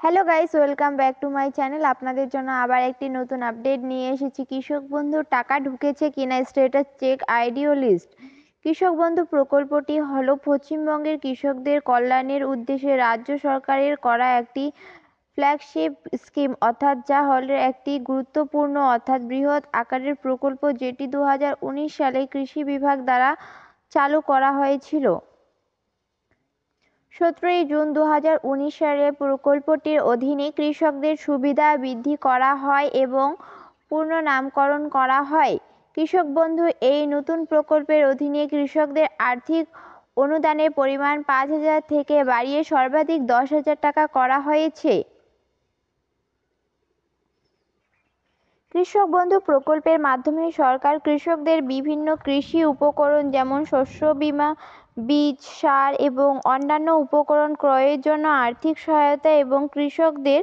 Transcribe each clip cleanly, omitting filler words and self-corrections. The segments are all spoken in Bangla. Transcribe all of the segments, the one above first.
Hello guys, welcome back to my channel. আপনাদের জন্য আবার একটি নতুন আপডেট নিয়ে এসেছি। কৃষক বন্ধুর টাকা ঢুকেছে কিনা স্ট্যাটাস চেক আইডিও লিস্ট। কৃষক বন্ধু প্রকল্পটি হলো পশ্চিমবঙ্গের কৃষকদের কল্যাণের উদ্দেশ্যে রাজ্য সরকারের করা একটি ফ্ল্যাগশিপ স্কিম, অর্থাৎ যা হলো একটি গুরুত্বপূর্ণ অর্থাৎ বৃহৎ আকারের প্রকল্প, যেটি 2019 সালে কৃষি বিভাগ দ্বারা চালু করা হয়েছিল। 17 জুন 2019 সালে প্রকল্পটির অধীনে কৃষকদের সুবিধা বৃদ্ধি করা হয় এবং পুনর্নামকরণ করা হয়। কৃষক বন্ধু এই নতুন প্রকল্পের অধীনে কৃষকদের আর্থিক অনুদানের পরিমাণ 5,000 থেকে বাড়িয়ে সর্বাধিক 10,000 টাকা করা হয়েছে। কৃষক বন্ধু প্রকল্পের মাধ্যমে সরকার কৃষকদের বিভিন্ন কৃষি উপকরণ যেমন শস্য বীমা, বীজ, সার এবং অন্যান্য উপকরণ ক্রয়ের জন্য আর্থিক সহায়তা এবং কৃষকদের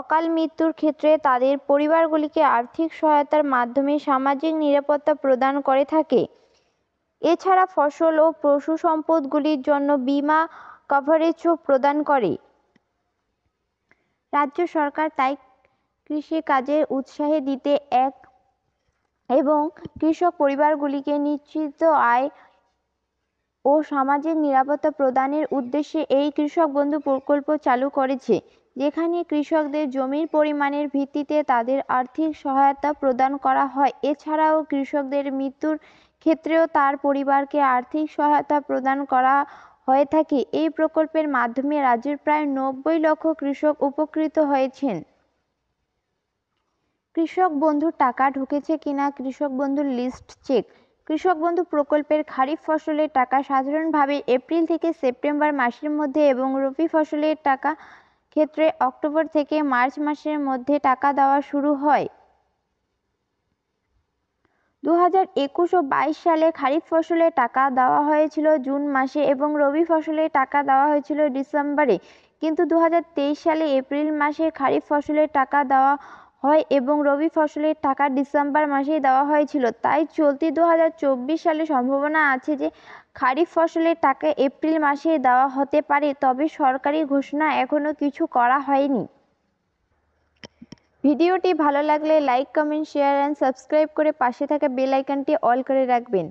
অকাল মৃত্যুর ক্ষেত্রে তাদের পরিবারগুলিকে আর্থিক সহায়তার মাধ্যমে সামাজিক নিরাপত্তা প্রদান করে থাকে। এছাড়া ফসল ও পশু সম্পদগুলির জন্য বীমা কভারেজও প্রদান করে। রাজ্য সরকার তাই কৃষিকাজে উৎসাহ দিতে এবং কৃষক পরিবারগুলিকে নিশ্চিত আয় ও সামাজিক নিরাপত্তা প্রদানের উদ্দেশ্যে এই কৃষক বন্ধু প্রকল্প চালু করেছে, যেখানে কৃষকদের জমির পরিমাণের ভিত্তিতে তাদের আর্থিক সহায়তা প্রদান করা হয়। এছাড়াও কৃষকদের মৃত্যুর ক্ষেত্রেও তার পরিবারকে আর্থিক সহায়তা প্রদান করা হয়ে থাকে। এই প্রকল্পের মাধ্যমে রাজ্যের প্রায় 90 লক্ষ কৃষক উপকৃত হয়েছেন। কৃষক বন্ধুর টাকা ঢুকেছে কিনা কৃষক বন্ধুর লিস্ট চেক। কৃষক বন্ধু প্রকল্পের খারিফ ফসলের টাকা সাধারণভাবে এপ্রিল থেকে সেপ্টেম্বর মাসের মধ্যে এবং রবি ফসলের টাকা ক্ষেত্রে অক্টোবর থেকে মার্চ মাসের মধ্যে টাকা দেওয়া শুরু হয়। 2021 ও 22 সালে খারিফ ফসলের টাকা দেওয়া হয়েছিল জুন মাসে এবং রবি ফসলের টাকা দেওয়া হয়েছিল ডিসেম্বরে, কিন্তু 2023 সালে এপ্রিল মাসে খারিফ ফসলের টাকা দেওয়া হয় এবং রবি ফসলের টাকা ডিসেম্বর মাসেই দেওয়া হয়েছিল। তাই চলতি 2024 সালে সম্ভাবনা আছে যে খারিফ ফসলের টাকা এপ্রিল মাসেই দেওয়া হতে পারে, তবে সরকারি ঘোষণা এখনো কিছু করা হয়নি। ভিডিওটি ভালো লাগলে like, comment, share and subscribe করে পাশে থাকা বেল আইকনটি অল করে রাখবেন।